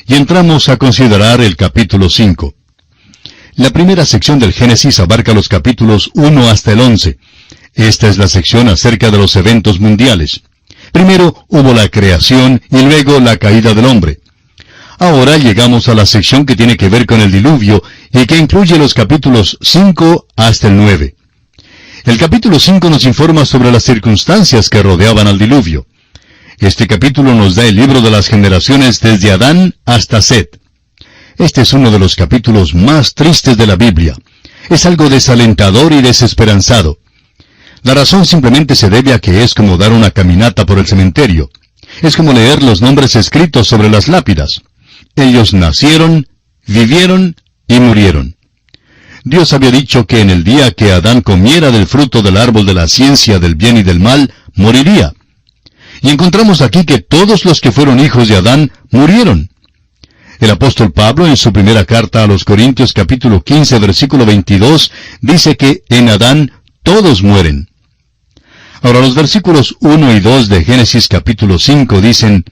y entramos a considerar el capítulo 5. La primera sección del Génesis abarca los capítulos 1 hasta el 11. Esta es la sección acerca de los eventos mundiales. Primero hubo la creación y luego la caída del hombre. Ahora llegamos a la sección que tiene que ver con el diluvio y que incluye los capítulos 5 hasta el 9. El capítulo 5 nos informa sobre las circunstancias que rodeaban al diluvio. Este capítulo nos da el libro de las generaciones desde Adán hasta Set. Este es uno de los capítulos más tristes de la Biblia. Es algo desalentador y desesperanzado. La razón simplemente se debe a que es como dar una caminata por el cementerio. Es como leer los nombres escritos sobre las lápidas. Ellos nacieron, vivieron y murieron. Dios había dicho que en el día que Adán comiera del fruto del árbol de la ciencia del bien y del mal, moriría. Y encontramos aquí que todos los que fueron hijos de Adán murieron. El apóstol Pablo, en su primera carta a los Corintios capítulo 15, versículo 22, dice que en Adán todos mueren. Ahora los versículos 1 y 2 de Génesis capítulo 5 dicen: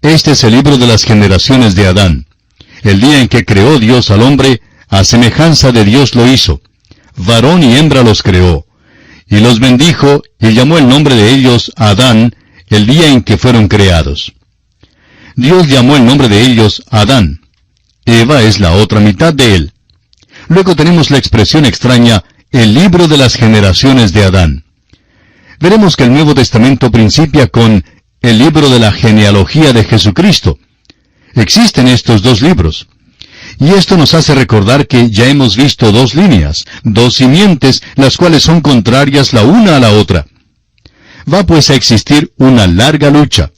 Este es el libro de las generaciones de Adán. El día en que creó Dios al hombre, a semejanza de Dios lo hizo. Varón y hembra los creó. Y los bendijo, y llamó el nombre de ellos Adán, el día en que fueron creados. Dios llamó el nombre de ellos Adán. Eva es la otra mitad de él. Luego tenemos la expresión extraña, el libro de las generaciones de Adán. Veremos que el Nuevo Testamento principia con el libro de la genealogía de Jesucristo. Existen estos dos libros. Y esto nos hace recordar que ya hemos visto dos líneas, dos simientes, las cuales son contrarias la una a la otra. Va pues a existir una larga lucha.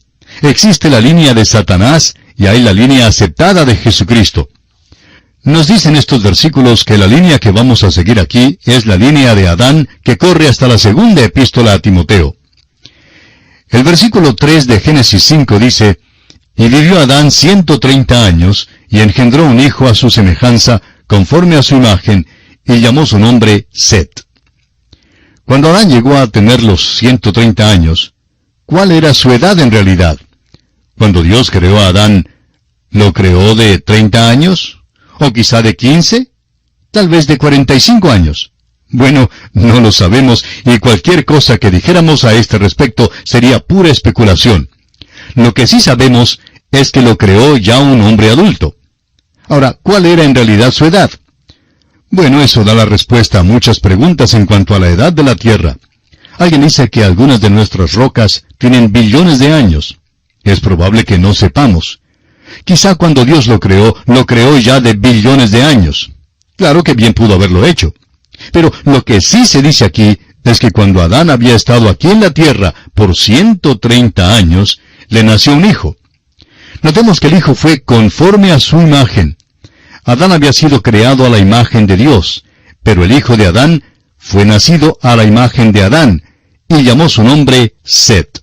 Existe la línea de Satanás y hay la línea aceptada de Jesucristo. Nos dicen estos versículos que la línea que vamos a seguir aquí es la línea de Adán que corre hasta la segunda epístola a Timoteo. El versículo 3 de Génesis 5 dice: Y vivió Adán 130 años, y engendró un hijo a su semejanza, conforme a su imagen, y llamó su nombre Set. Cuando Adán llegó a tener los 130 años, ¿cuál era su edad en realidad? Cuando Dios creó a Adán, ¿lo creó de 30 años? ¿O quizá de 15? ¿Tal vez de 45 años? Bueno, no lo sabemos, y cualquier cosa que dijéramos a este respecto sería pura especulación. Lo que sí sabemos es que lo creó ya un hombre adulto. Ahora, ¿cuál era en realidad su edad? Bueno, eso da la respuesta a muchas preguntas en cuanto a la edad de la Tierra. Alguien dice que algunas de nuestras rocas tienen billones de años. Es probable que no sepamos. Quizá cuando Dios lo creó ya de billones de años. Claro que bien pudo haberlo hecho. Pero lo que sí se dice aquí es que cuando Adán había estado aquí en la tierra por 130 años, le nació un hijo. Notemos que el hijo fue conforme a su imagen. Adán había sido creado a la imagen de Dios, pero el hijo de Adán fue nacido a la imagen de Adán, y llamó su nombre Set.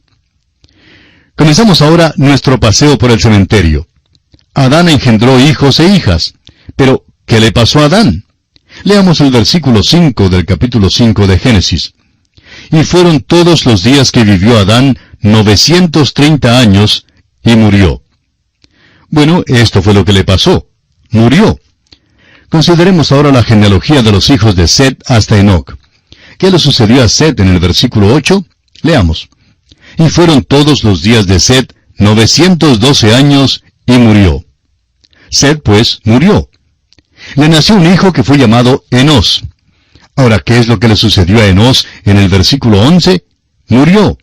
Comenzamos ahora nuestro paseo por el cementerio. Adán engendró hijos e hijas. Pero, ¿qué le pasó a Adán? Leamos el versículo 5 del capítulo 5 de Génesis. Y fueron todos los días que vivió Adán 930 años, y murió. Bueno, esto fue lo que le pasó. Murió. Consideremos ahora la genealogía de los hijos de Set hasta Enoc. ¿Qué le sucedió a Set en el versículo 8? Leamos. Y fueron todos los días de Set 912 años, y murió. Set, pues, murió. Le nació un hijo que fue llamado Enos. Ahora, ¿qué es lo que le sucedió a Enos en el versículo 11? Murió.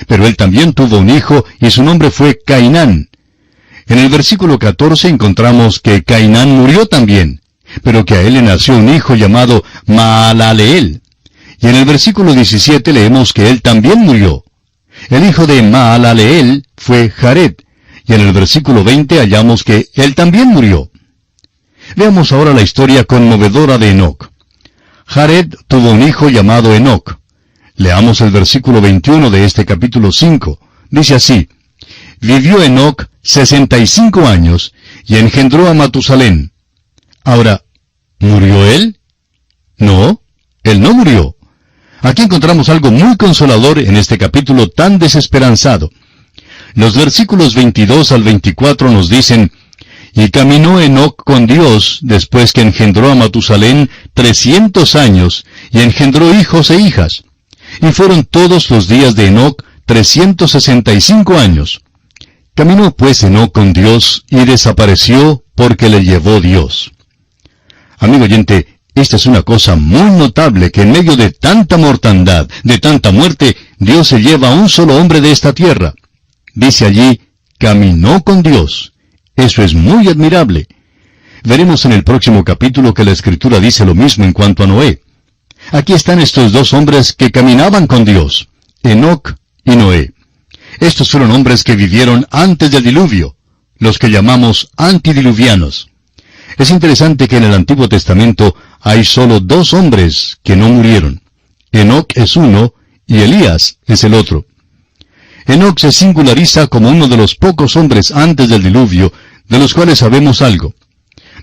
Pero él también tuvo un hijo, y su nombre fue Cainán. En el versículo 14 encontramos que Cainán murió también, pero que a él le nació un hijo llamado Maalaleel. Y en el versículo 17 leemos que él también murió. El hijo de Maalaleel fue Jared, y en el versículo 20 hallamos que él también murió. Veamos ahora la historia conmovedora de Enoc. Jared tuvo un hijo llamado Enoc. Leamos el versículo 21 de este capítulo 5. Dice así: Vivió Enoc 65 años, y engendró a Matusalén. Ahora, ¿murió él? No, él no murió. Aquí encontramos algo muy consolador en este capítulo tan desesperanzado. Los versículos 22 al 24 nos dicen: Y caminó Enoc con Dios después que engendró a Matusalén 300 años, y engendró hijos e hijas. Y fueron todos los días de Enoc 365 años. Caminó pues Enoc con Dios y desapareció porque le llevó Dios. Amigo oyente, esta es una cosa muy notable, que en medio de tanta mortandad, de tanta muerte, Dios se lleva a un solo hombre de esta tierra. Dice allí, caminó con Dios. Eso es muy admirable. Veremos en el próximo capítulo que la Escritura dice lo mismo en cuanto a Noé. Aquí están estos dos hombres que caminaban con Dios, Enoc y Noé. Estos fueron hombres que vivieron antes del diluvio, los que llamamos antidiluvianos. Es interesante que en el Antiguo Testamento hay solo dos hombres que no murieron. Enoc es uno y Elías es el otro. Enoc se singulariza como uno de los pocos hombres antes del diluvio de los cuales sabemos algo.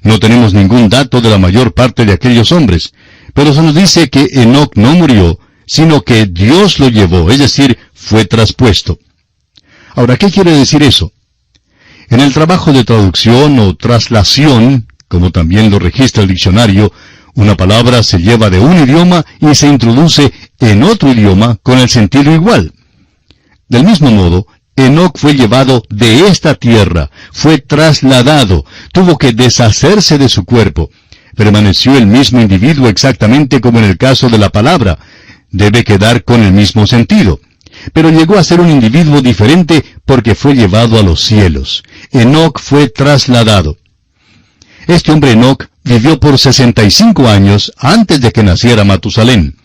No tenemos ningún dato de la mayor parte de aquellos hombres, pero se nos dice que Enoc no murió, sino que Dios lo llevó, es decir, fue traspuesto. Ahora, ¿qué quiere decir eso? En el trabajo de traducción o traslación, como también lo registra el diccionario, una palabra se lleva de un idioma y se introduce en otro idioma con el sentido igual. Del mismo modo, Enoc fue llevado de esta tierra, fue trasladado, tuvo que deshacerse de su cuerpo. Permaneció el mismo individuo exactamente como en el caso de la palabra. Debe quedar con el mismo sentido. Pero llegó a ser un individuo diferente porque fue llevado a los cielos. Enoc fue trasladado. Este hombre Enoc vivió por 65 años antes de que naciera Matusalén.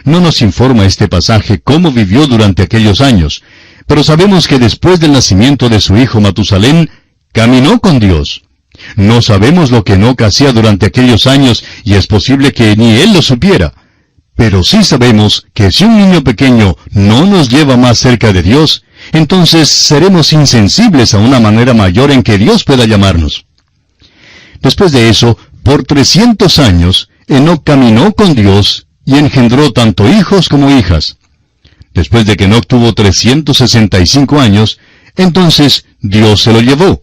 No nos informa este pasaje cómo vivió durante aquellos años, pero sabemos que después del nacimiento de su hijo Matusalén, caminó con Dios. No sabemos lo que Enoc hacía durante aquellos años y es posible que ni él lo supiera. Pero sí sabemos que si un niño pequeño no nos lleva más cerca de Dios, entonces seremos insensibles a una manera mayor en que Dios pueda llamarnos. Después de eso, por 300 años, Enoc caminó con Dios y engendró tanto hijos como hijas. Después de que Enoc tuvo 365 años, entonces Dios se lo llevó.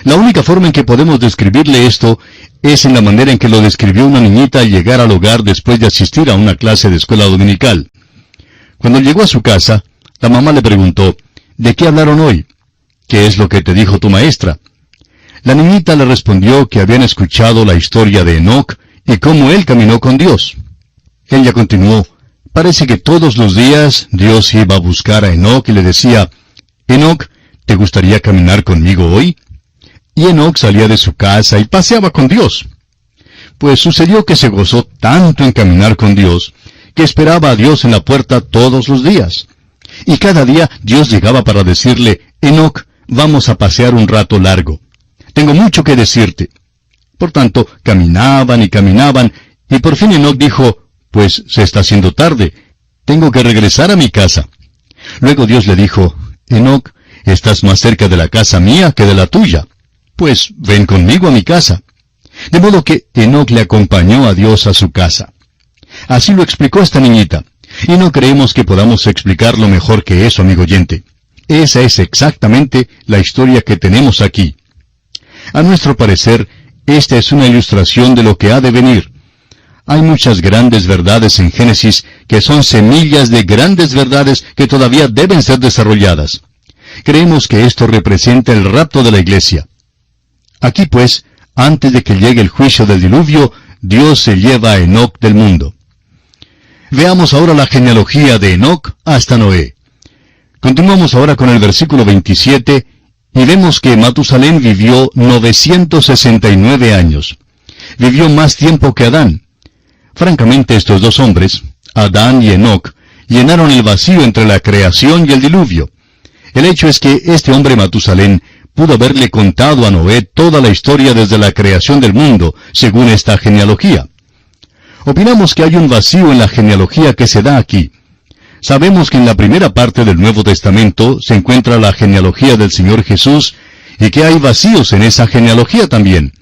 La única forma en que podemos describirle esto es en la manera en que lo describió una niñita al llegar al hogar después de asistir a una clase de escuela dominical. Cuando llegó a su casa, la mamá le preguntó, ¿de qué hablaron hoy? ¿Qué es lo que te dijo tu maestra? La niñita le respondió que habían escuchado la historia de Enoc y cómo él caminó con Dios. Ella continuó, parece que todos los días Dios iba a buscar a Enoc y le decía, Enoc, ¿te gustaría caminar conmigo hoy? Y Enoc salía de su casa y paseaba con Dios. Pues sucedió que se gozó tanto en caminar con Dios, que esperaba a Dios en la puerta todos los días. Y cada día Dios llegaba para decirle, Enoc, vamos a pasear un rato largo. Tengo mucho que decirte. Por tanto, caminaban y caminaban, y por fin Enoc dijo, pues se está haciendo tarde, tengo que regresar a mi casa. Luego Dios le dijo, Enoc, estás más cerca de la casa mía que de la tuya. Pues ven conmigo a mi casa. De modo que Enoc le acompañó a Dios a su casa. Así lo explicó esta niñita. Y no creemos que podamos explicarlo mejor que eso, amigo oyente. Esa es exactamente la historia que tenemos aquí. A nuestro parecer, esta es una ilustración de lo que ha de venir. Hay muchas grandes verdades en Génesis que son semillas de grandes verdades que todavía deben ser desarrolladas. Creemos que esto representa el rapto de la iglesia. Aquí pues, antes de que llegue el juicio del diluvio, Dios se lleva a Enoc del mundo. Veamos ahora la genealogía de Enoc hasta Noé. Continuamos ahora con el versículo 27, y vemos que Matusalén vivió 969 años. Vivió más tiempo que Adán. Francamente, estos dos hombres, Adán y Enoc, llenaron el vacío entre la creación y el diluvio. El hecho es que este hombre Matusalén pudo haberle contado a Noé toda la historia desde la creación del mundo, según esta genealogía. Opinamos que hay un vacío en la genealogía que se da aquí. Sabemos que en la primera parte del Nuevo Testamento se encuentra la genealogía del Señor Jesús, y que hay vacíos en esa genealogía también.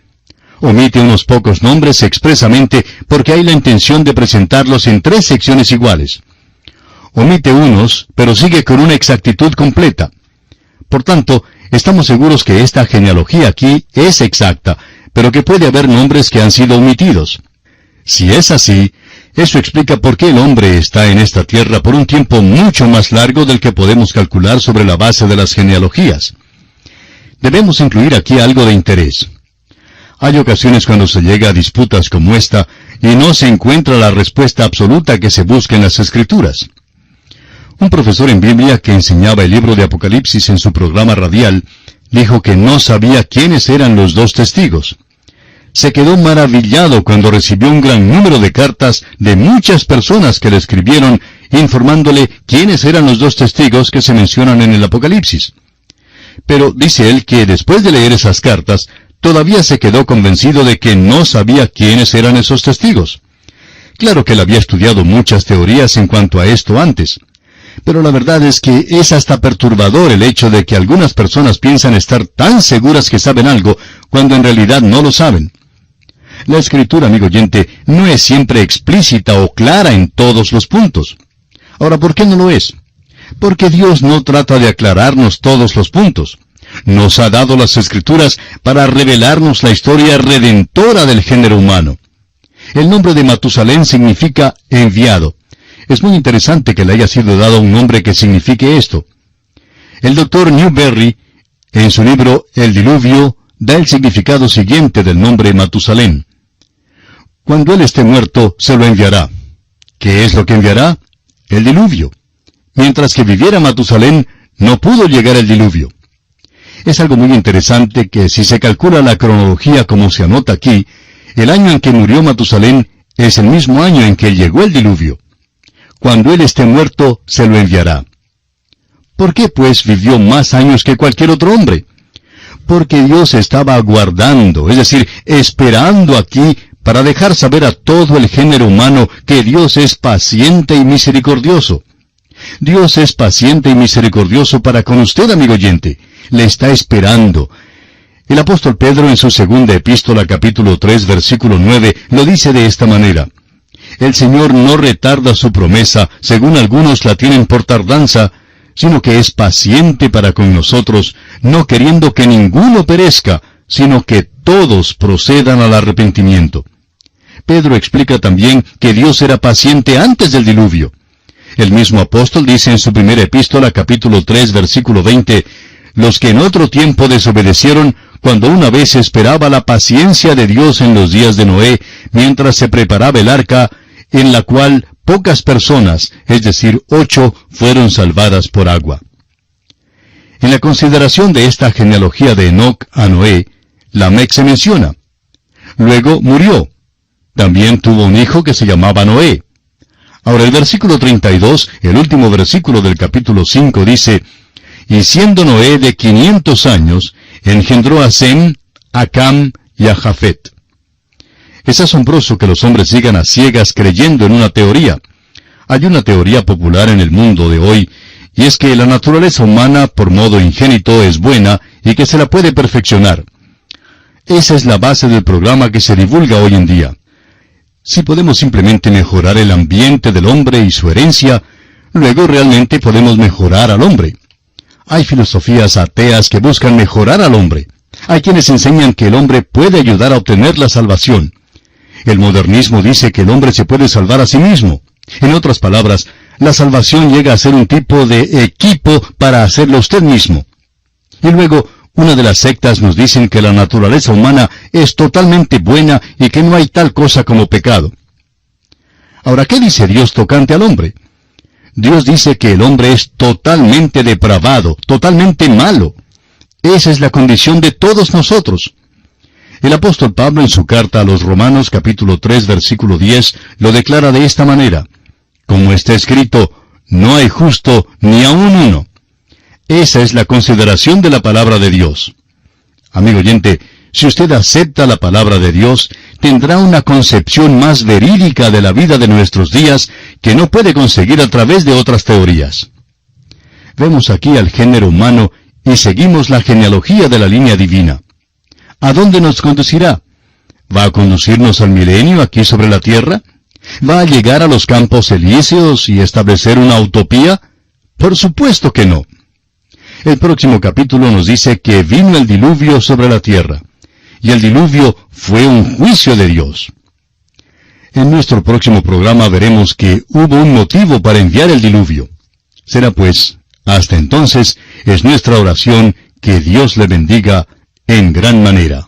Omite unos pocos nombres expresamente porque hay la intención de presentarlos en 3 secciones iguales. Omite unos, pero sigue con una exactitud completa. Por tanto, Estamos seguros que esta genealogía aquí es exacta, pero que puede haber nombres que han sido omitidos. Si es así, eso explica por qué el hombre está en esta tierra por un tiempo mucho más largo del que podemos calcular sobre la base de las genealogías. Debemos incluir aquí algo de interés. Hay ocasiones cuando se llega a disputas como esta y no se encuentra la respuesta absoluta que se busca en las Escrituras. Un profesor en Biblia que enseñaba el libro de Apocalipsis en su programa radial dijo que no sabía quiénes eran los dos testigos. Se quedó maravillado cuando recibió un gran número de cartas de muchas personas que le escribieron informándole quiénes eran los dos testigos que se mencionan en el Apocalipsis. Pero dice él que después de leer esas cartas, todavía se quedó convencido de que no sabía quiénes eran esos testigos. Claro que él había estudiado muchas teorías en cuanto a esto antes, pero la verdad es que es hasta perturbador el hecho de que algunas personas piensan estar tan seguras que saben algo, cuando en realidad no lo saben. La Escritura, amigo oyente, no es siempre explícita o clara en todos los puntos. Ahora, ¿por qué no lo es? Porque Dios no trata de aclararnos todos los puntos. Nos ha dado las Escrituras para revelarnos la historia redentora del género humano. El nombre de Matusalén significa enviado. Es muy interesante que le haya sido dado un nombre que signifique esto. El Dr. Newberry, en su libro El Diluvio, da el significado siguiente del nombre Matusalén. Cuando él esté muerto, se lo enviará. ¿Qué es lo que enviará? El diluvio. Mientras que viviera Matusalén, no pudo llegar el diluvio. Es algo muy interesante que si se calcula la cronología como se anota aquí, el año en que murió Matusalén es el mismo año en que llegó el diluvio. Cuando él esté muerto, se lo enviará. ¿Por qué, pues, vivió más años que cualquier otro hombre? Porque Dios estaba aguardando, es decir, esperando aquí para dejar saber a todo el género humano que Dios es paciente y misericordioso. Dios es paciente y misericordioso para con usted, amigo oyente. Le está esperando. El apóstol Pedro en su segunda epístola, capítulo 3, versículo 9, lo dice de esta manera: El Señor no retarda su promesa, según algunos la tienen por tardanza, sino que es paciente para con nosotros, no queriendo que ninguno perezca, sino que todos procedan al arrepentimiento. Pedro explica también que Dios era paciente antes del diluvio. El mismo apóstol dice en su primera epístola, capítulo 3, versículo 20, los que en otro tiempo desobedecieron, cuando una vez esperaba la paciencia de Dios en los días de Noé, mientras se preparaba el arca, en la cual pocas personas, es decir, 8, fueron salvadas por agua. En la consideración de esta genealogía de Enoc a Noé, Lamec se menciona. Luego murió. También tuvo un hijo que se llamaba Noé. Ahora el versículo 32, el último versículo del capítulo 5, dice: Y siendo Noé de 500 años, engendró a Sem, a Cam y a Jafet. Es asombroso que los hombres sigan a ciegas creyendo en una teoría. Hay una teoría popular en el mundo de hoy, y es que la naturaleza humana por modo ingénito es buena y que se la puede perfeccionar. Esa es la base del programa que se divulga hoy en día. Si podemos simplemente mejorar el ambiente del hombre y su herencia, luego realmente podemos mejorar al hombre. Hay filosofías ateas que buscan mejorar al hombre. Hay quienes enseñan que el hombre puede ayudar a obtener la salvación. El modernismo dice que el hombre se puede salvar a sí mismo. En otras palabras, la salvación llega a ser un tipo de equipo para hacerlo usted mismo. Y luego, una de las sectas nos dicen que la naturaleza humana es totalmente buena y que no hay tal cosa como pecado. Ahora, ¿qué dice Dios tocante al hombre? Dios dice que el hombre es totalmente depravado, totalmente malo. Esa es la condición de todos nosotros. El apóstol Pablo en su carta a los Romanos capítulo 3 versículo 10 lo declara de esta manera: como está escrito, no hay justo ni aun uno. Esa es la consideración de la palabra de Dios. Amigo oyente, si usted acepta la palabra de Dios, tendrá una concepción más verídica de la vida de nuestros días que no puede conseguir a través de otras teorías. Vemos aquí al género humano y seguimos la genealogía de la línea divina. ¿A dónde nos conducirá? ¿Va a conducirnos al milenio aquí sobre la tierra? ¿Va a llegar a los campos elíseos y establecer una utopía? Por supuesto que no. El próximo capítulo nos dice que vino el diluvio sobre la tierra, y el diluvio fue un juicio de Dios. En nuestro próximo programa veremos que hubo un motivo para enviar el diluvio. Será pues, hasta entonces, es nuestra oración que Dios le bendiga en gran manera.